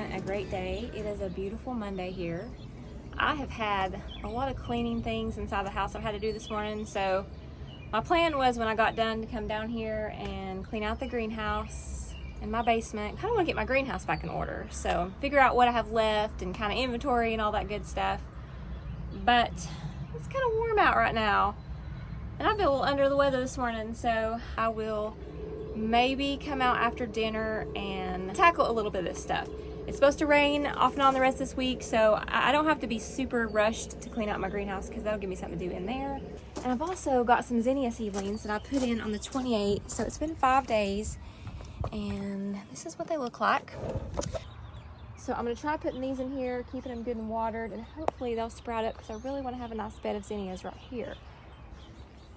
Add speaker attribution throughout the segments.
Speaker 1: been a great day. It is a beautiful Monday here. I have had a lot of cleaning things inside the house I've had to do this morning, so my plan was when I got done to come down here and clean out the greenhouse and my basement. Kind of want to get my greenhouse back in order, so figure out what I have left and kind of inventory and all that good stuff. But it's kind of warm out right now, and I've been a little under the weather this morning, so I will maybe come out after dinner and tackle a little bit of this stuff. It's supposed to rain off and on the rest of this week, so I don't have to be super rushed to clean out my greenhouse because that'll give me something to do in there. And I've also got some zinnia seedlings that I put in on the 28th, so it's been 5 days, and this is what they look like. So I'm going to try putting these in here, keeping them good and watered, and hopefully they'll sprout up because I really want to have a nice bed of zinnias right here.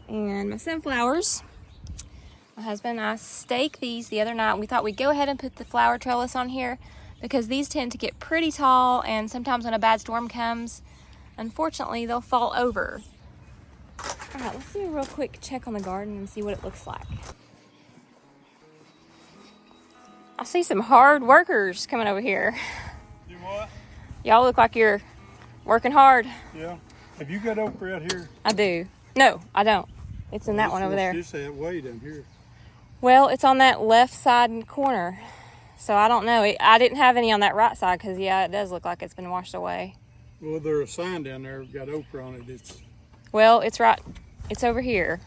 Speaker 1: And my sunflowers. My husband and I staked these the other night. We thought we'd go ahead and put the flower trellis on here because these tend to get pretty tall, and sometimes when a bad storm comes, unfortunately, they'll fall over. All right, let's do a real quick check on the garden and see what it looks like. I see some hard workers coming over here.
Speaker 2: You what?
Speaker 1: Y'all look like you're working hard.
Speaker 2: Yeah. Have you got okra out here?
Speaker 1: I do. No, I don't. It's in that one over there.
Speaker 2: Just that way down here.
Speaker 1: Well, it's on that left side corner, so I don't know. I didn't have any on that right side because, yeah, it does look like it's been washed away.
Speaker 2: Well, there's a sign down there got okra on it.
Speaker 1: Well, it's right. It's over here.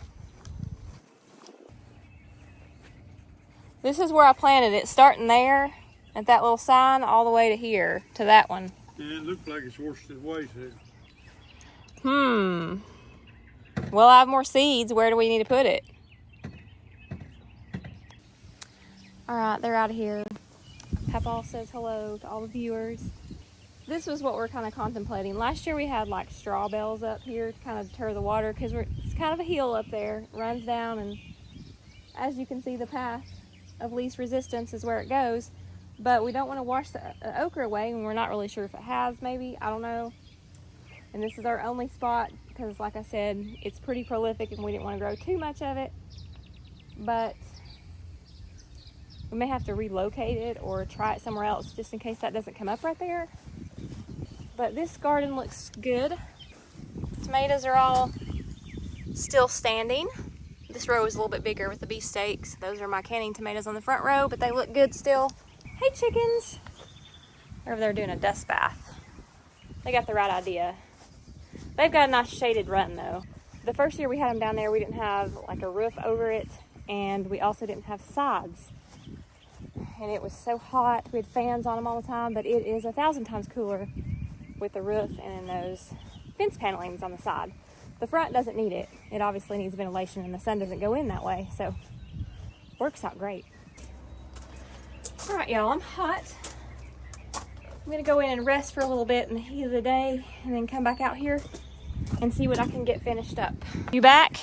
Speaker 1: This is where I planted it, starting there at that little sign all the way to here, to that one.
Speaker 2: Yeah, it looks like it's washed its way too.
Speaker 1: Well, I have more seeds. Where do we need to put it? All right, they're out of here. Papa says hello to all the viewers. This was what we're kind of contemplating. Last year we had like straw bales up here to kind of deter the water because it's kind of a hill up there. It runs down, and as you can see, the path of least resistance is where it goes. But we don't want to wash the okra away, and we're not really sure if it has, maybe. I don't know. And this is our only spot because, like I said, it's pretty prolific and we didn't want to grow too much of it. But we may have to relocate it or try it somewhere else just in case that doesn't come up right there. But this garden looks good. Tomatoes are all still standing. This row is a little bit bigger with the beefsteaks. Those are my canning tomatoes on the front row, but they look good still. Hey, chickens. They're over there doing a dust bath. They got the right idea. They've got a nice shaded run though. The first year we had them down there, we didn't have like a roof over it, and we also didn't have sides. And it was so hot. We had fans on them all the time, but it is 1,000 times cooler with the roof and in those fence panelings on the side. The front doesn't need it. It obviously needs ventilation, and the sun doesn't go in that way, so works out great. All right, y'all, I'm hot. I'm gonna go in and rest for a little bit in the heat of the day and then come back out here and see what I can get finished up. You back?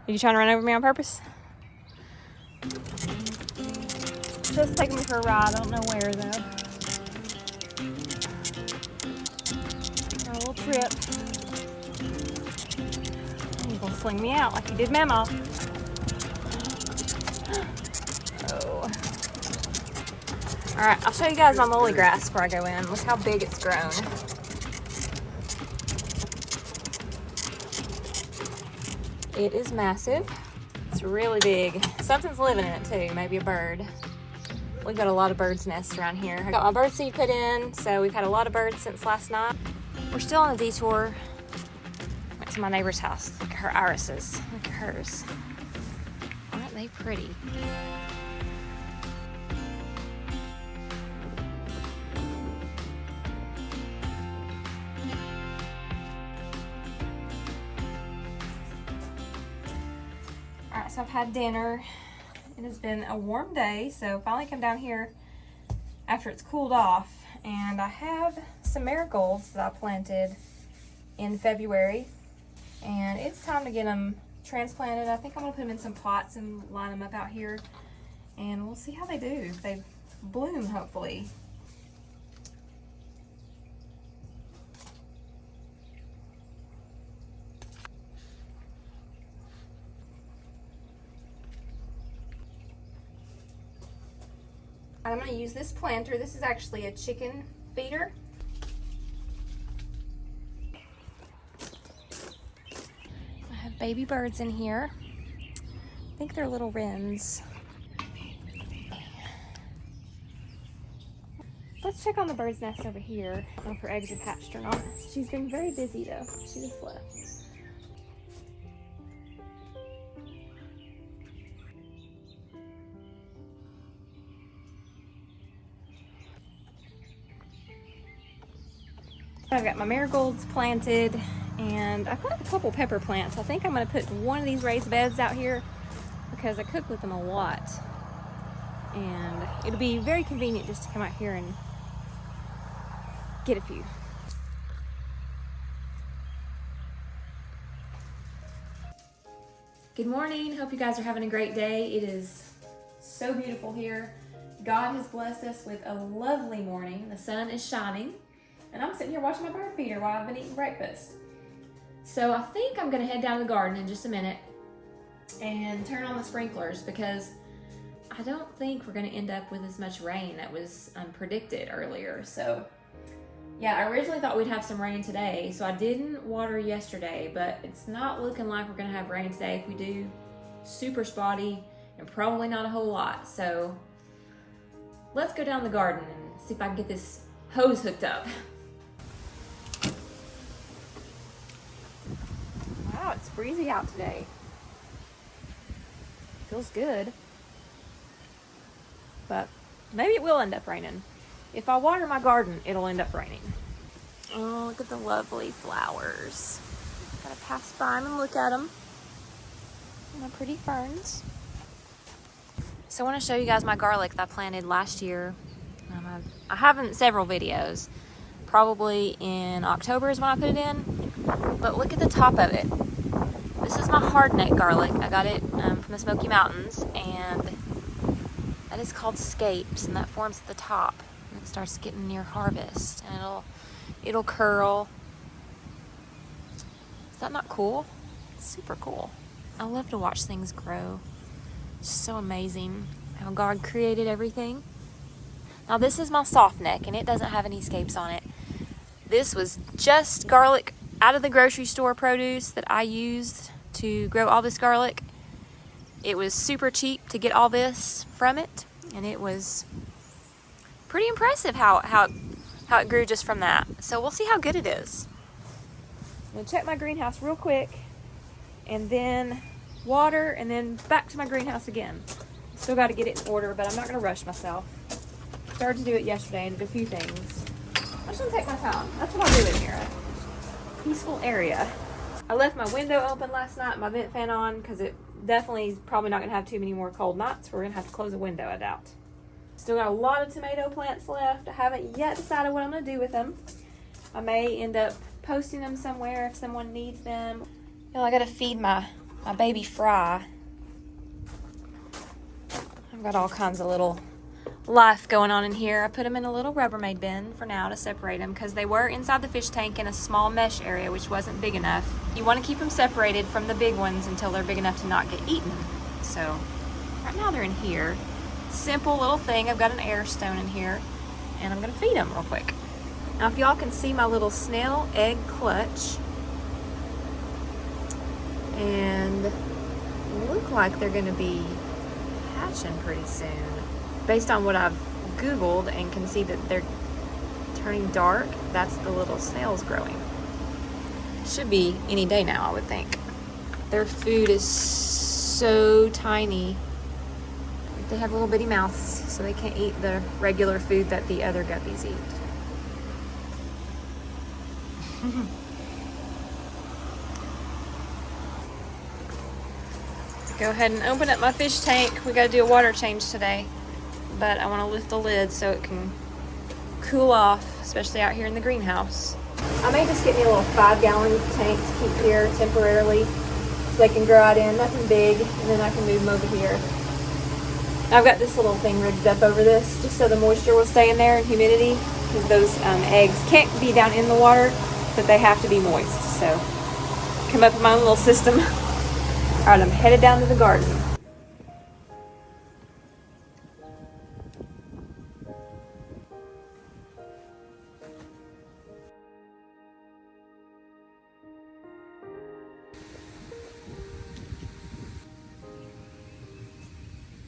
Speaker 1: Are you trying to run over me on purpose? Just taking me for a ride. I don't know where though. Our little trip. You're gonna sling me out like you did Mama. Oh. All right, I'll show you guys my Moly Grass before I go in. Look how big it's grown. It is massive. It's really big. Something's living in it too, maybe a bird. We've got a lot of birds' nests around here. I got my bird seed put in, so we've had a lot of birds since last night. We're still on a detour. Went to my neighbor's house. Look at her irises. Look at hers. Aren't they pretty? Alright, so I've had dinner. It has been a warm day, so finally come down here after it's cooled off, and I have some marigolds that I planted in February, and it's time to get them transplanted. I think I'm going to put them in some pots and line them up out here, and we'll see how they do. They bloom, hopefully. I'm going to use this planter. This is actually a chicken feeder. I have baby birds in here. I think they're little wrens. Let's check on the bird's nest over here. I don't know if her eggs are hatched or not. She's been very busy though. She just left. I've got my marigolds planted, and I've got a couple pepper plants. I think I'm going to put one of these raised beds out here because I cook with them a lot. And it'll be very convenient just to come out here and get a few. Good morning. Hope you guys are having a great day. It is so beautiful here. God has blessed us with a lovely morning. The sun is shining. And I'm sitting here watching my bird feeder while I've been eating breakfast. So I think I'm going to head down to the garden in just a minute and turn on the sprinklers because I don't think we're going to end up with as much rain that was predicted earlier. So yeah, I originally thought we'd have some rain today, so I didn't water yesterday, but it's not looking like we're going to have rain today. If we do, super spotty and probably not a whole lot. So let's go down the garden and see if I can get this hose hooked up. Wow, it's breezy out today. Feels good. But maybe it will end up raining. If I water my garden, it'll end up raining. Oh, look at the lovely flowers. Gotta pass by them and look at them. My pretty ferns. So I want to show you guys my garlic that I planted last year. I have in several videos. Probably in October is when I put it in. But look at the top of it. This is my hardneck garlic. I got it from the Smoky Mountains, and that is called scapes, and that forms at the top. And it starts getting near harvest, and it'll curl. Is that not cool? It's super cool. I love to watch things grow. It's so amazing how God created everything. Now this is my soft neck, and it doesn't have any scapes on it. This was just garlic out of the grocery store produce that I used to grow all this garlic. It was super cheap to get all this from it, and it was pretty impressive how it grew just from that. So we'll see how good it is. I'm gonna check my greenhouse real quick, and then water, and then back to my greenhouse again. Still got to get it in order, but I'm not gonna rush myself. Started to do it yesterday and did a few things. I'm just gonna take my time. That's what I'll do in here. Peaceful area. I left my window open last night, my vent fan on, because it definitely is probably not gonna have too many more cold nights. We're gonna have to close the window, I doubt. Still got a lot of tomato plants left. I haven't yet decided what I'm gonna do with them. I may end up posting them somewhere if someone needs them. You know, I gotta feed my baby fry. I've got all kinds of little life going on in here. I put them in a little Rubbermaid bin for now to separate them because they were inside the fish tank in a small mesh area which wasn't big enough. You want to keep them separated from the big ones until they're big enough to not get eaten. So right now they're in here. Simple little thing. I've got an air stone in here and I'm going to feed them real quick. Now if y'all can see my little snail egg clutch, and look like they're going to be hatching pretty soon. Based on what I've Googled and can see that they're turning dark, that's the little snails growing. Should be any day now, I would think. Their food is so tiny. They have little bitty mouths, so they can't eat the regular food that the other guppies eat. Go ahead and open up my fish tank. We gotta do a water change today, but I want to lift the lid so it can cool off, especially out here in the greenhouse. I may just get me a little 5-gallon tank to keep here temporarily so they can grow out in, nothing big, and then I can move them over here. I've got this little thing rigged up over this just so the moisture will stay in there and humidity, because those eggs can't be down in the water, but they have to be moist. So come up with my own little system. All right, I'm headed down to the garden.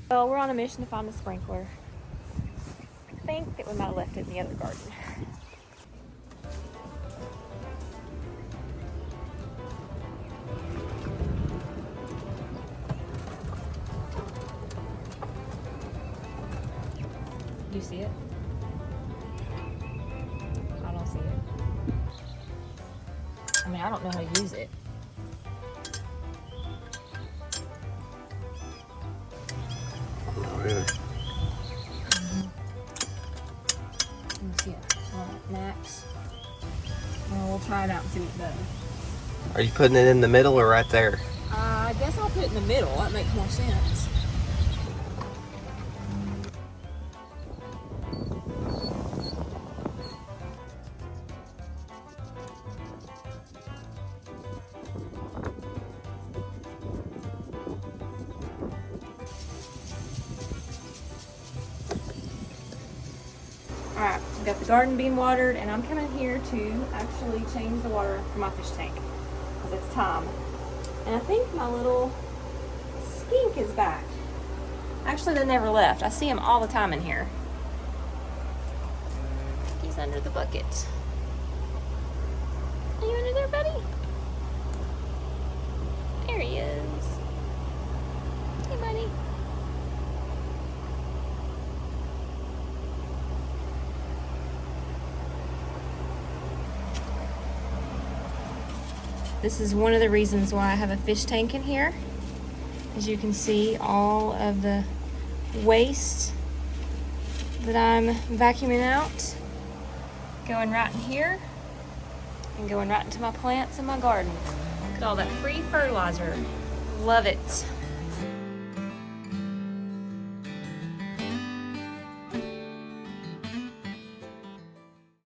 Speaker 1: Well, we're on a mission to find a sprinkler. I think that we might have left it in the other garden. Do you see it? I don't see it. I mean, I don't know how to use it.
Speaker 3: Oh, really?
Speaker 1: Let me see it. Alright, Max. Well, we'll try it out and see what it does.
Speaker 3: Are you putting it in the middle or right there?
Speaker 1: I guess I'll put it in the middle. That makes more sense. Alright, we've got the garden being watered, and I'm coming here to actually change the water for my fish tank, because it's time. And I think my little skink is back. Actually, they never left. I see him all the time in here. He's under the bucket. Are you under there, buddy? There he is. Hey, buddy. This is one of the reasons why I have a fish tank in here. As you can see, all of the waste that I'm vacuuming out going right in here and going right into my plants in my garden. Look at all that free fertilizer. Love it.